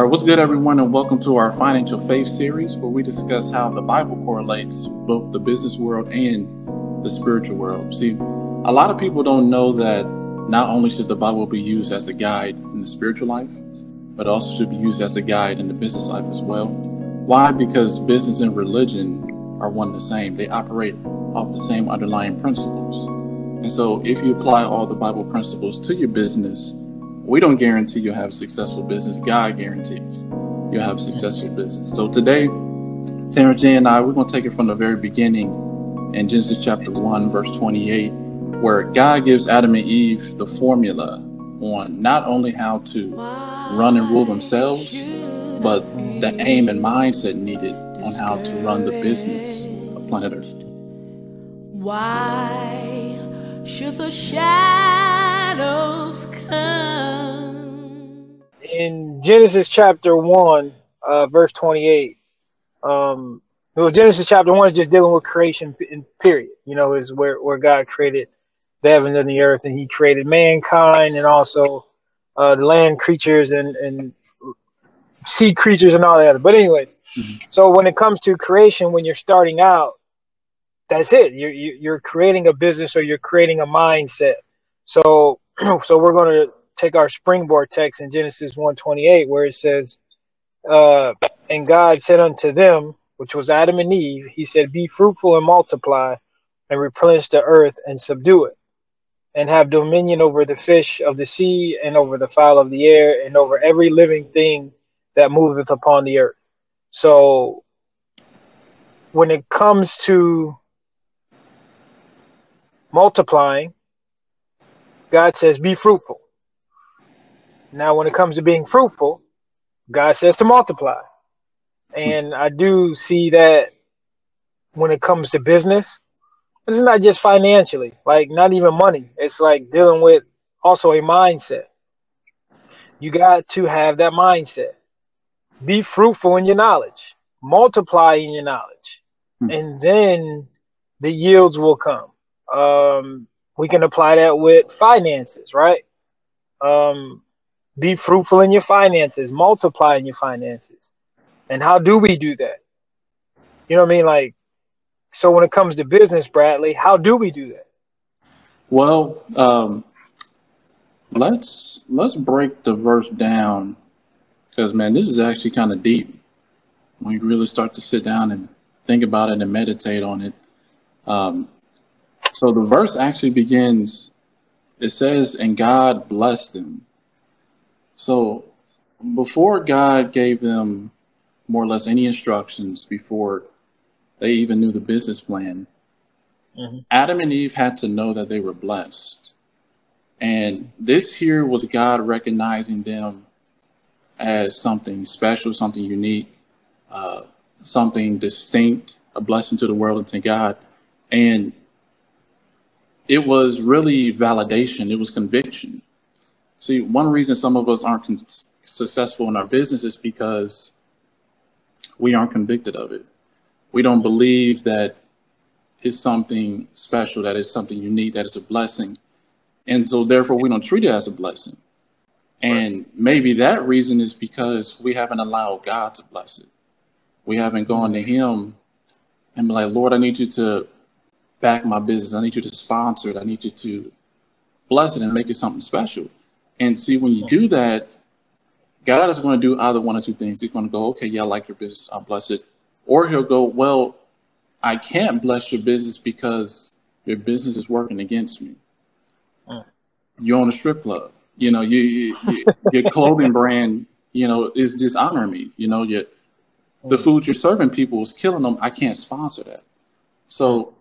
All right, what's good, everyone, and welcome to our Financial Faith series, where we discuss how the Bible correlates both the business world and the spiritual world. See, a lot of people don't know that not only should the Bible be used as a guide in the spiritual life, but also should be used as a guide in the business life as well. Why? Because business and religion are one and the same. They operate off the same underlying principles. And so if you apply all the Bible principles to your business, we don't guarantee you'll have a successful business. God guarantees you'll have a successful business. So today, TerranceJ and I, we're going to take it from the very beginning in Genesis chapter 1, verse 28, where God gives Adam and Eve the formula on not only how to run and rule themselves, but the aim and mindset needed on how to run the business of planet Earth. Why should the shadows come? In Genesis chapter 1, verse 28, Genesis chapter 1 is just dealing with creation in period. You know, is where God created the heavens and the earth, and he created mankind and also the land creatures and sea creatures and all that. But anyways, so when it comes to creation, when you're starting out, that's it. You're creating a business, or you're creating a mindset. So we're going to take our springboard text in Genesis 1:28, where it says, and God said unto them, which was Adam and Eve, he said, be fruitful and multiply and replenish the earth and subdue it, and have dominion over the fish of the sea and over the fowl of the air and over every living thing that moveth upon the earth. So when it comes to multiplying, God says, be fruitful. Now, when it comes to being fruitful, God says to multiply. And I do see that when it comes to business, it's not just financially, like not even money. It's like dealing with also a mindset. You got to have that mindset. Be fruitful in your knowledge, multiply in your knowledge, and then the yields will come. We can apply that with finances, right? Be fruitful in your finances, multiply in your finances. And how do we do that? You know what I mean? Like, so when it comes to business, Bradley, how do we do that? Well, let's break the verse down, because, man, this is actually kind of deep when you really start to sit down and think about it and meditate on it. So the verse actually begins, it says, and God blessed them. So before God gave them more or less any instructions, before they even knew the business plan, Adam and Eve had to know that they were blessed. And this here was God recognizing them as something special, something unique, something distinct, a blessing to the world and to God. And it was really validation. It was conviction. See, one reason some of us aren't successful in our business is because we aren't convicted of it. We don't believe that it's something special, that it's something unique, that it's a blessing. And so therefore we don't treat it as a blessing. And maybe that reason is because we haven't allowed God to bless it. We haven't gone to him and be like, Lord, I need you to back my business. I need you to sponsor it. I need you to bless it and make it something special. And see, when you do that, God is going to do either one or two things. He's going to go, okay, yeah, I like your business, I'll bless it. Or he'll go, well, I can't bless your business because your business is working against me. You own a strip club. You know, your clothing brand, you know, is dishonoring me. You know, the food you're serving people is killing them. I can't sponsor that. So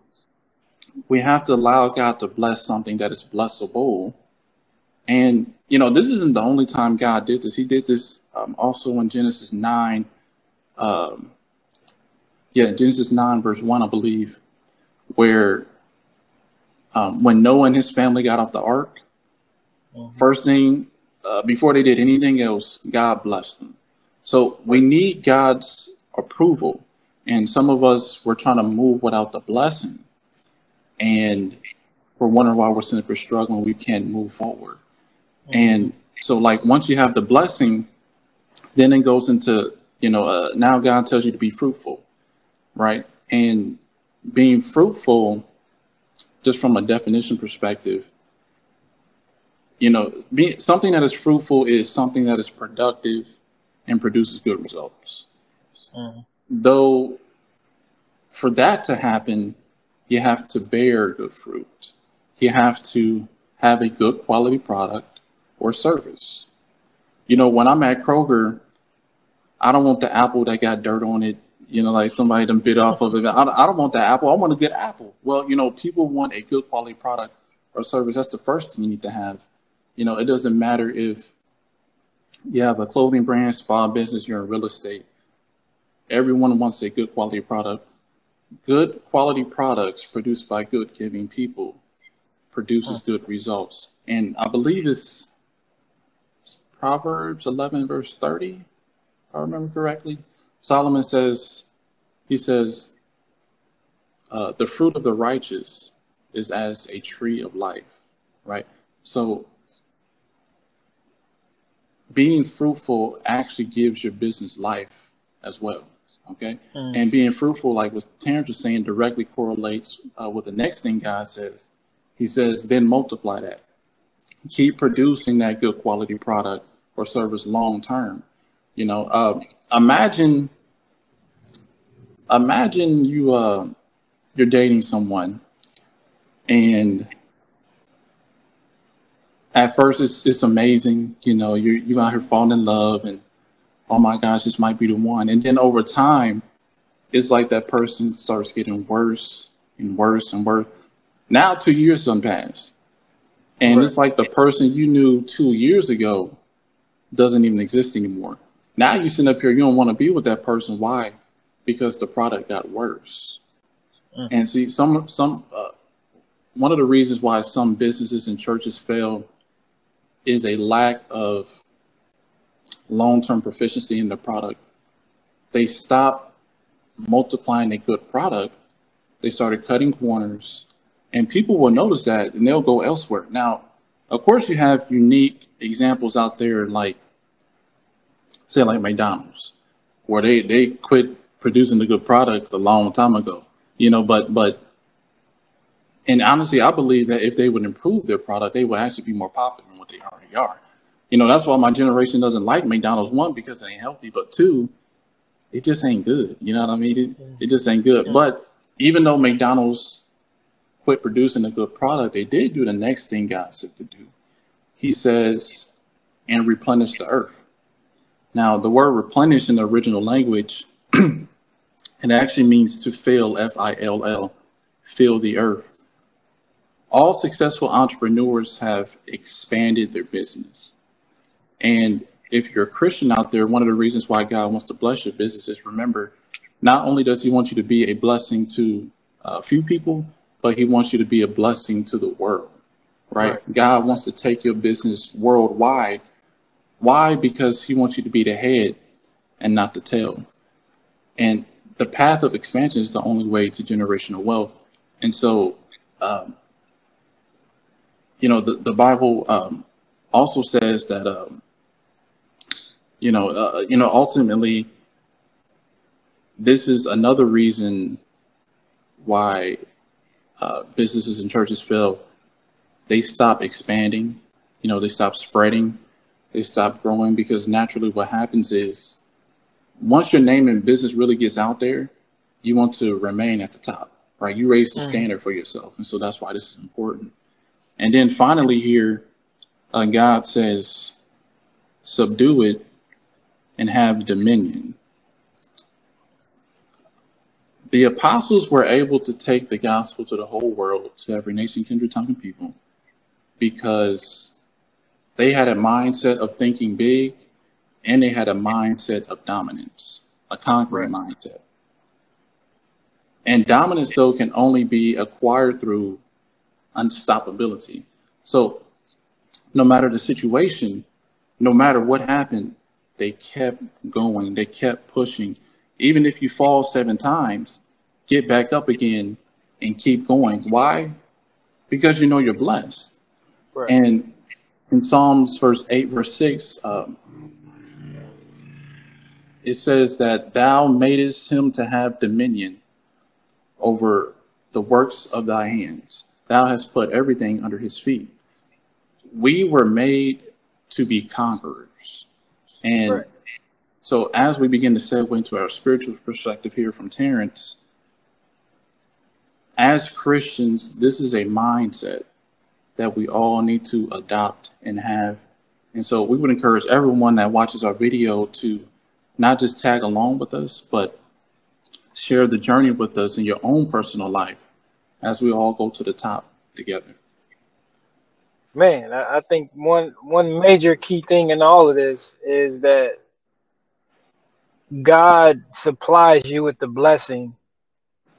we have to allow God to bless something that is blessable. And, you know, this isn't the only time God did this. He did this also in Genesis 9. Genesis 9, verse 1, I believe, where when Noah and his family got off the ark, first thing, before they did anything else, God blessed them. So we need God's approval. And some of us, we're trying to move without the blessing. And we're wondering why we're struggling. We can't move forward. And so, like, once you have the blessing, Then it goes into, now God tells you to be fruitful, right? And being fruitful, just from a definition perspective, something that is fruitful is something that is productive and produces good results. Though for that to happen, you have to bear good fruit. You have to have a good quality product or service. When I'm at Kroger, I don't want the apple that got dirt on it, like somebody done bit off of it. I don't want that apple. I want a good apple. Well, people want a good quality product or service. That's the first thing you need to have. It doesn't matter if you have a clothing brand, spa business, you're in real estate. Everyone wants a good quality product. Good quality products produced by good giving people produces good results. And I believe it's Proverbs 11 verse 30, if I remember correctly. Solomon says, the fruit of the righteous is as a tree of life, right? So being fruitful actually gives your business life as well. Okay. And being fruitful, like what Terrence was saying, directly correlates with the next thing God says. He says, then multiply that. Keep producing that good quality product or service long term. Imagine you're dating someone, and at first it's amazing. You out here falling in love, and oh my gosh, this might be the one. And then over time, it's like that person starts getting worse and worse and worse. Now 2 years done passed. And It's like the person you knew 2 years ago doesn't even exist anymore. Now you sit up here, you don't want to be with that person. Why? Because the product got worse. And see, one of the reasons why some businesses and churches fail is a lack of long-term proficiency in the product. They stopped multiplying a good product. They started cutting corners, and people will notice that and they'll go elsewhere. Now, of course, you have unique examples out there, like McDonald's, where they quit producing a good product a long time ago, and honestly, I believe that if they would improve their product, they would actually be more popular than what they already are. That's why my generation doesn't like McDonald's. One, because it ain't healthy, but two, it just ain't good. You know what I mean? It just ain't good. But even though McDonald's quit producing a good product, they did do the next thing God said to do. He says, and replenish the earth. Now, the word replenish in the original language, it actually means to fill, F-I-L-L, fill the earth. All successful entrepreneurs have expanded their business. And if you're a Christian out there, one of the reasons why God wants to bless your business is, remember, not only does he want you to be a blessing to a few people, but he wants you to be a blessing to the world, right? God wants to take your business worldwide. Why? Because he wants you to be the head and not the tail. And the path of expansion is the only way to generational wealth. And so, the Bible also says that, ultimately, this is another reason why businesses and churches fail. They stop expanding, they stop spreading, they stop growing, because naturally what happens is, once your name and business really gets out there, you want to remain at the top, right? You raise the standard for yourself. And so that's why this is important. And then finally here, God says, subdue it and have dominion. The apostles were able to take the gospel to the whole world, to every nation, kindred, tongue, and people, because they had a mindset of thinking big, and they had a mindset of dominance, a conquering mindset. And dominance, though, can only be acquired through unstoppability. So no matter the situation, no matter what happened, they kept going. They kept pushing. Even if you fall 7 times, get back up again and keep going. Why? Because you're blessed. And in Psalms verse 8, verse 6, it says that thou madest him to have dominion over the works of thy hands. Thou hast put everything under his feet. We were made to be conquerors. And Right. so as we begin to segue into our spiritual perspective here from Terrence, as Christians, this is a mindset that we all need to adopt and have. And so we would encourage everyone that watches our video to not just tag along with us, but share the journey with us in your own personal life as we all go to the top together. Man, I think one major key thing in all of this is that God supplies you with the blessing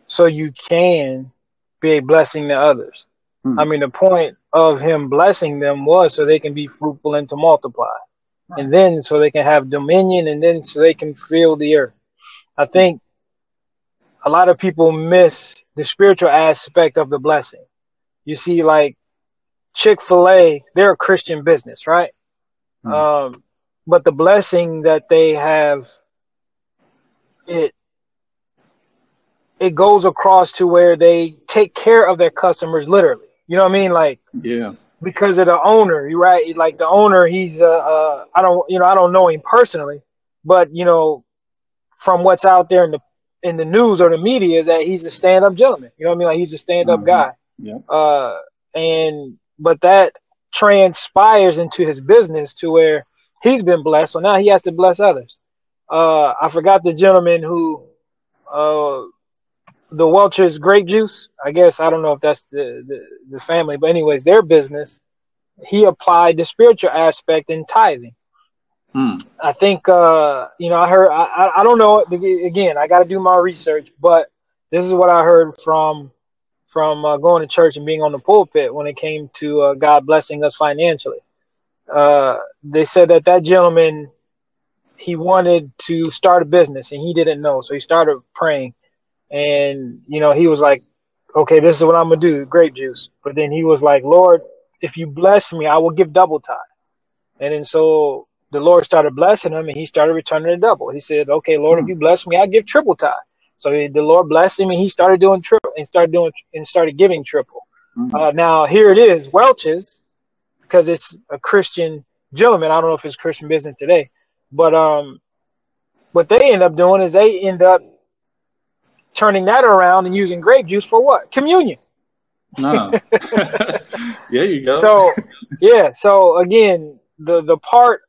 so you can be a blessing to others. I mean, the point of him blessing them was so they can be fruitful and to multiply. And then so they can have dominion, and then so they can fill the earth. I think a lot of people miss the spiritual aspect of the blessing. You see, like Chick-fil-A, they're a Christian business, right? But the blessing that they have, it goes across to where they take care of their customers literally. You know what I mean? Like, Yeah. Because of the owner, you're right? Like the owner, he's I don't know him personally, but from what's out there in the news or the media is that he's a stand-up gentleman. You know what I mean? Like he's a stand-up guy. Yeah. But that transpires into his business to where he's been blessed, so now he has to bless others. I forgot the gentleman who the Welch's grape juice. I guess I don't know if that's the family, but anyways, their business. He applied the spiritual aspect in tithing. I think I heard. I don't know. Again, I got to do my research, but this is what I heard from going to church and being on the pulpit when it came to God blessing us financially. They said that gentleman, he wanted to start a business and he didn't know, so he started praying. And, he was like, okay, this is what I'm going to do, grape juice. But then he was like, Lord, if you bless me, I will give double tithe. And then so the Lord started blessing him and he started returning the double. He said, okay, Lord, if you bless me, I'll give triple tithe. So the Lord blessed him and he started doing triple and started giving triple. Now here it is, Welch's, because it's a Christian gentleman. I don't know if it's Christian business today, but what they end up doing is they end up turning that around and using grape juice for what? Communion. No. There you go. So, yeah. So again, the part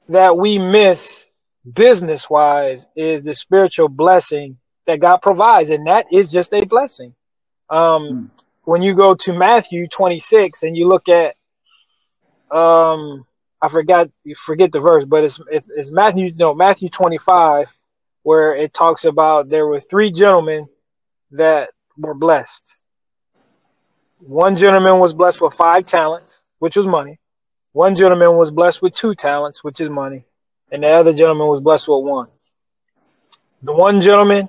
that we miss business wise is the spiritual blessing that God provides. And that is just a blessing. When you go to Matthew 26 and you look at, you forget the verse, but it's Matthew 25, where it talks about there were 3 gentlemen that were blessed. One gentleman was blessed with 5 talents, which was money. One gentleman was blessed with 2 talents, which is money. And the other gentleman was blessed with 1. The one gentleman,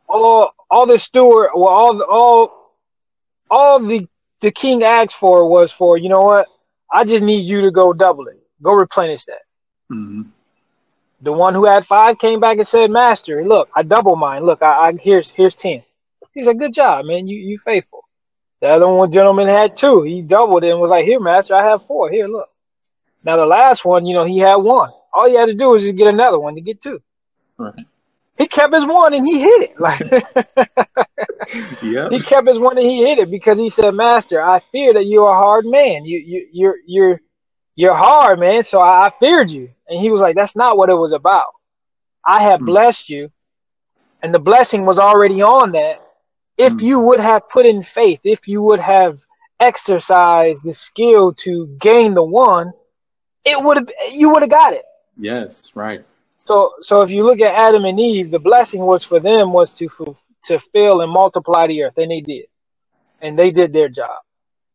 all the steward, well, all the king asked for was for, you know what? I just need you to go double it. Go replenish that. The one who had 5 came back and said, Master, look, I double mine. Look, here's 10. He said, good job, man. You faithful. The other one gentleman had 2. He doubled it and was like, here, Master, I have 4. Here, look. Now the last one, he had 1. All he had to do was just get another one to get 2. Right. He kept his 1 and he hit it. Like, yeah. He kept his 1 and he hit it because he said, Master, I fear that you're a hard man. You're hard, man. So I feared you. And he was like, that's not what it was about. I have blessed you. And the blessing was already on that. If you would have put in faith, if you would have exercised the skill to gain the 1, you would have got it. Yes, right. So if you look at Adam and Eve, the blessing was for them was to fill and multiply the earth, and they did, and they did their job.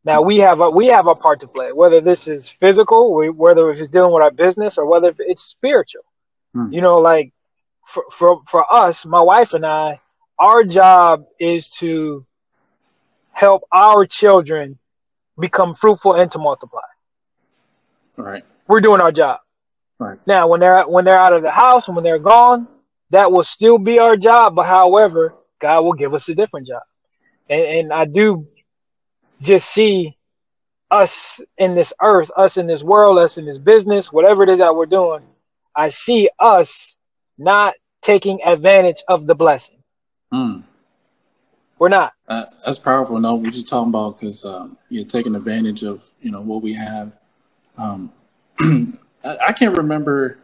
Now we have a part to play, whether this is physical, whether it's dealing with our business, or whether it's spiritual. Like for us, my wife and I, our job is to help our children become fruitful and to multiply. All right. We're doing our job. Right. Now, when they're out of the house and when they're gone, that will still be our job. But however, God will give us a different job. And I do just see us in this earth, us in this world, us in this business, whatever it is that we're doing. I see us not taking advantage of the blessing. Mm. We're not. That's powerful. No, we're just talking about because you're taking advantage of what we have. I can't remember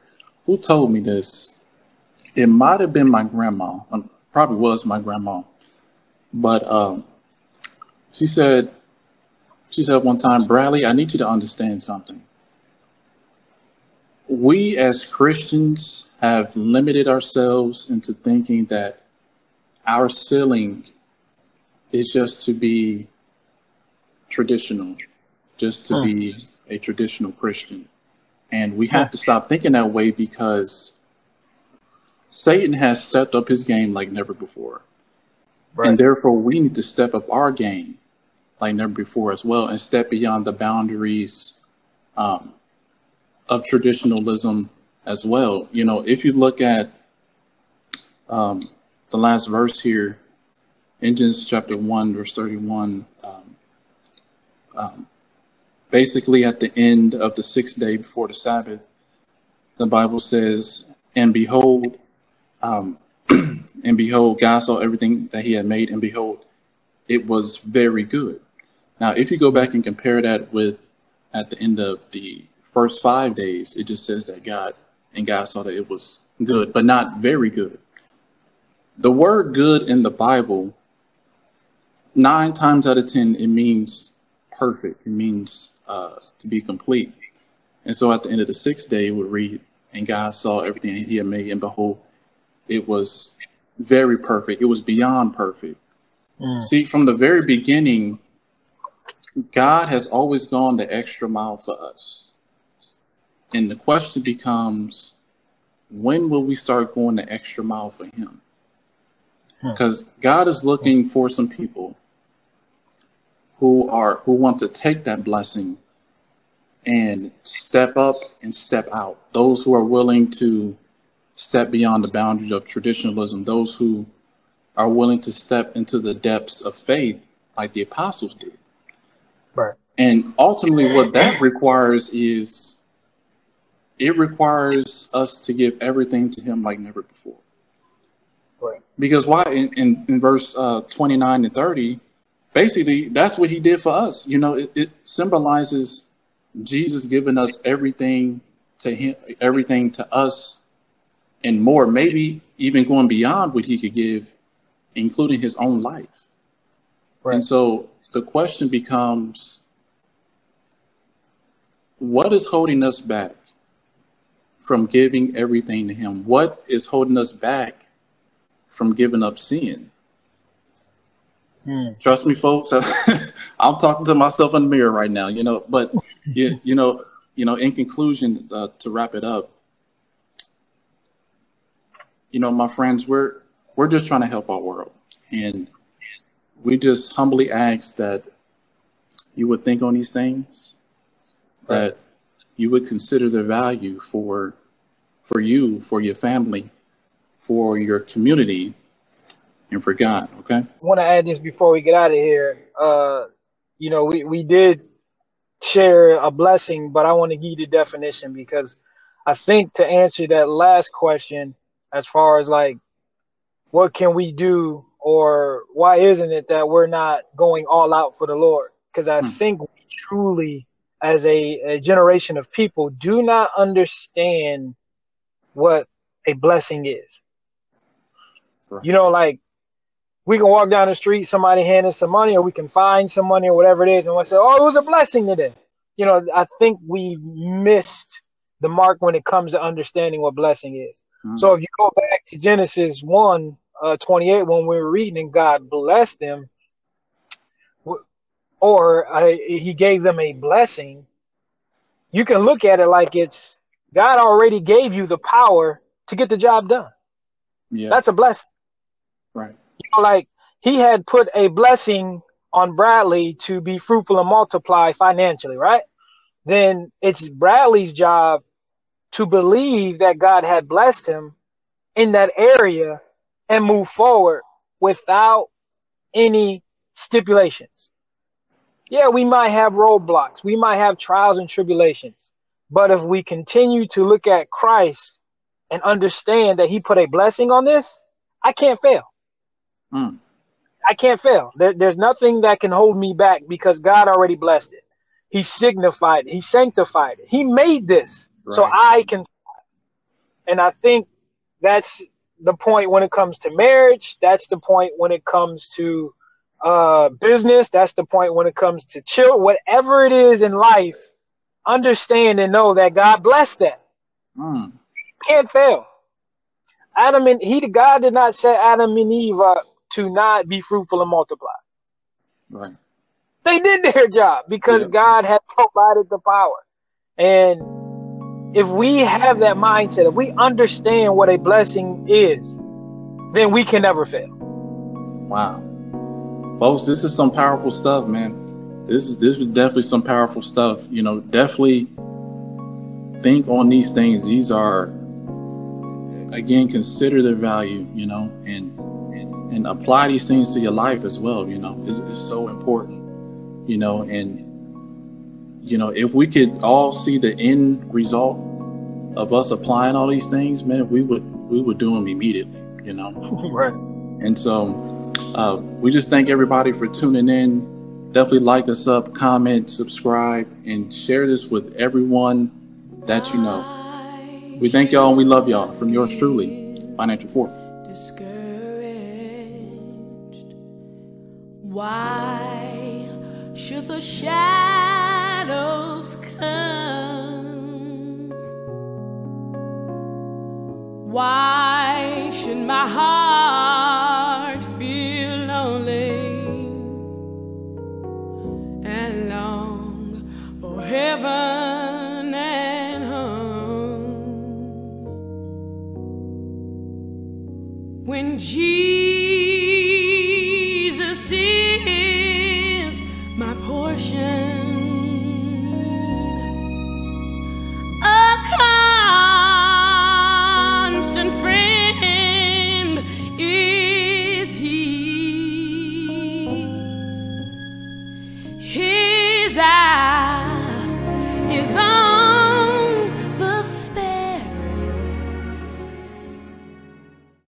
who told me this. It might have been my grandma. Probably was my grandma. But she said one time, Bradley, I need you to understand something. We as Christians have limited ourselves into thinking that our ceiling is just to be traditional, just to be a traditional Christian. And we have to stop thinking that way because Satan has stepped up his game like never before. Right. And therefore, we need to step up our game like never before as well and step beyond the boundaries of traditionalism as well. If you look at the last verse here, in Genesis chapter 1, verse 31, basically at the end of the 6th day before the Sabbath, the Bible says, and behold, God saw everything that he had made, and behold, it was very good. Now, if you go back and compare that with at the end of the first 5 days, it just says that God saw that it was good, but not very good. The word good in the Bible, 9 times out of 10, it means perfect. It means to be complete. And so at the end of the 6th day, it would read, and God saw everything he had made, and behold, it was very perfect. It was beyond perfect. See, from the very beginning, God has always gone the extra mile for us. And the question becomes, when will we start going the extra mile for him? Because God is looking for some people who want to take that blessing and step up and step out. Those who are willing to step beyond the boundaries of traditionalism, those who are willing to step into the depths of faith like the apostles did. Right. And ultimately what that requires is it requires us to give everything to him like never before. Right. Because why in verse 29 and 30, basically that's what he did for us. It symbolizes Jesus giving us everything to him, everything to us and more, maybe even going beyond what he could give, including his own life. Right. And so the question becomes, what is holding us back from giving everything to him? What is holding us back from giving up sin? Trust me, folks, I'm talking to myself in the mirror right now, but in conclusion, to wrap it up, my friends, we're just trying to help our world. And we just humbly ask that you would think on these things, that you would consider their value for you, for your family, for your community, and for God. Okay. I want to add this before we get out of here. We did share a blessing, but I want to give you the definition, because I think to answer that last question, as far as like, what can we do, or why isn't it that we're not going all out for the Lord? Because I think we truly, as a generation of people, do not understand what a blessing is. Right. Like, we can walk down the street, somebody hand us some money, or we can find some money or whatever it is, and we'll say, oh, it was a blessing today. I think we missed the mark when it comes to understanding what blessing is. So if you go back to Genesis 1:28, when we were reading, and God blessed them, or he gave them a blessing, you can look at it like it's God already gave you the power to get the job done. Yeah. That's a blessing. Right. Like, he had put a blessing on Bradley to be fruitful and multiply financially, right? Then it's Bradley's job to believe that God had blessed him in that area and move forward without any stipulations. Yeah, we might have roadblocks. We might have trials and tribulations. But if we continue to look at Christ and understand that he put a blessing on this, I can't fail. I can't fail. There's nothing that can hold me back because God already blessed it. He signified it. He sanctified it. He made this so I can. And I think that's the point when it comes to marriage. That's the point when it comes to business. That's the point when it comes to children. Whatever it is in life, understand and know that God blessed that. Can't fail. God did not set Adam and Eve up to not be fruitful and multiply. Right. They did their job because God had provided the power. And if we have that mindset, if we understand what a blessing is, then we can never fail. Wow. Folks, this is some powerful stuff, man. This is definitely some powerful stuff. You know, definitely think on these things. These are, again, consider their value, you know, and apply these things to your life as well. You know, it's so important, you know, and, you know, if we could all see the end result of us applying all these things, man, we would do them immediately, you know. Right. And so we just thank everybody for tuning in. Definitely like us up, comment, subscribe, and share this with everyone that you know. We thank y'all and we love y'all. From yours truly, Financial Fork. Discouraged. Why should the shadows come? Why should my heart feel lonely and long for heaven and home? When Jesus is my portion,